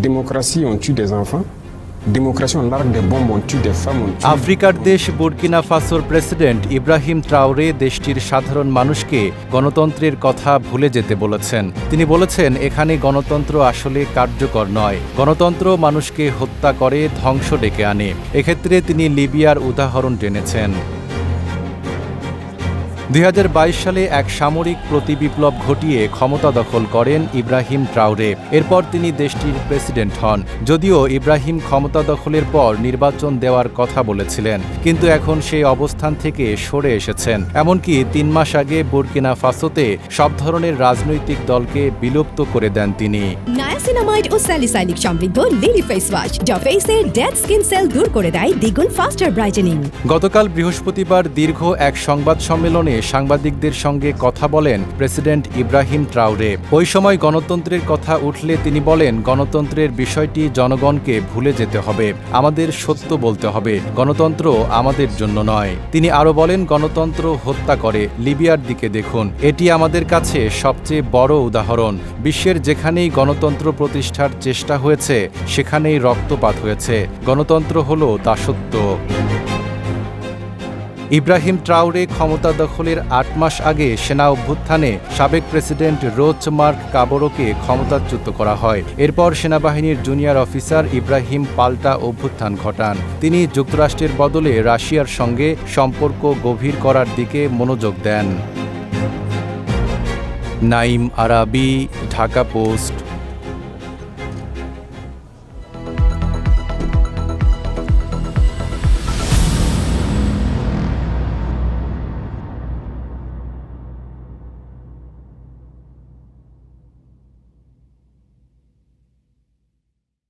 démocratie, on tue des enfants. Démocratie, on largue des bombes, on tue des femmes, on tue... আফ্রিকার দেশ Burkina ফাসোর president Ibrahim Traore দেশটির সাধারণ মানুষকে গণতন্ত্রের কথা ভুলে যেতে বলেছেন। তিনি বলেছেন, এখানে গণতন্ত্র আসলে কার্যকর নয়। গণতন্ত্র মানুষকে হত্যা করে, ধ্বংস ডেকে আনে। এক্ষেত্রে তিনি লিবিয়ার উদাহরণ টেনেছেন। ২০২২ সালে এক সামরিক প্রতিবিপ্লব ঘটিয়ে ক্ষমতা দখল করেন ইব্রাহিম ট্রাওরে। এরপর তিনি দেশটির প্রেসিডেন্ট হন। যদিও ইব্রাহিম ক্ষমতা দখলের পর নির্বাচন দেওয়ার কথা বলেছিলেন, কিন্তু এখন সেই অবস্থান থেকে সরে এসেছেন। এমনকি ৩ মাস আগে বুর্কিনা ফাসোতে সব ধরনের রাজনৈতিক দলকে বিলুপ্ত করে দেন তিনি। নায়াসিনামাইড ও স্যালিসাইলিক সমৃদ্ধ লিলি ফেস ওয়াশ যা ফেসের ডেড স্কিন সেল দূর করে দেয় দ্বিগুণ ফাস্টার ব্রাইটেনিং। গতকাল বৃহস্পতিবার দীর্ঘ এক সংবাদ সম্মেলনে সাংবাদিকদের সঙ্গে কথা বলেন প্রেসিডেন্ট ইব্রাহিম ট্রাওরে। ওই সময় গণতন্ত্রের কথা উঠলে তিনি বলেন, গণতন্ত্রের বিষয়টি জনগণকে ভুলে যেতে হবে। আমাদের সত্য বলতে হবে। গণতন্ত্র আমাদের জন্য নয়। তিনি আরও বলেন, গণতন্ত্র হত্যা করে। লিবিয়ার দিকে দেখুন, এটি আমাদের কাছে সবচেয়ে বড় উদাহরণ। বিশ্বের যেখানেই গণতন্ত্র প্রতিষ্ঠার চেষ্টা হয়েছে, সেখানেই রক্তপাত হয়েছে। গণতন্ত্র হলো দাসত্ব। ইব্রাহিম ট্রাওরে ক্ষমতা দখলের ৮ মাস আগে সেনা অভ্যুত্থানে সাবেক প্রেসিডেন্ট রোচ মার্ক কাবরোকে ক্ষমতাচ্যুত করা হয়। এরপর সেনাবাহিনীর জুনিয়র অফিসার ইব্রাহিম পাল্টা অভ্যুত্থান ঘটান। তিনি যুক্তরাষ্ট্রের বদলে রাশিয়ার সঙ্গে সম্পর্ক গভীর করার দিকে মনোযোগ দেন। নাইম আরাবি, ঢাকা পোস্ট।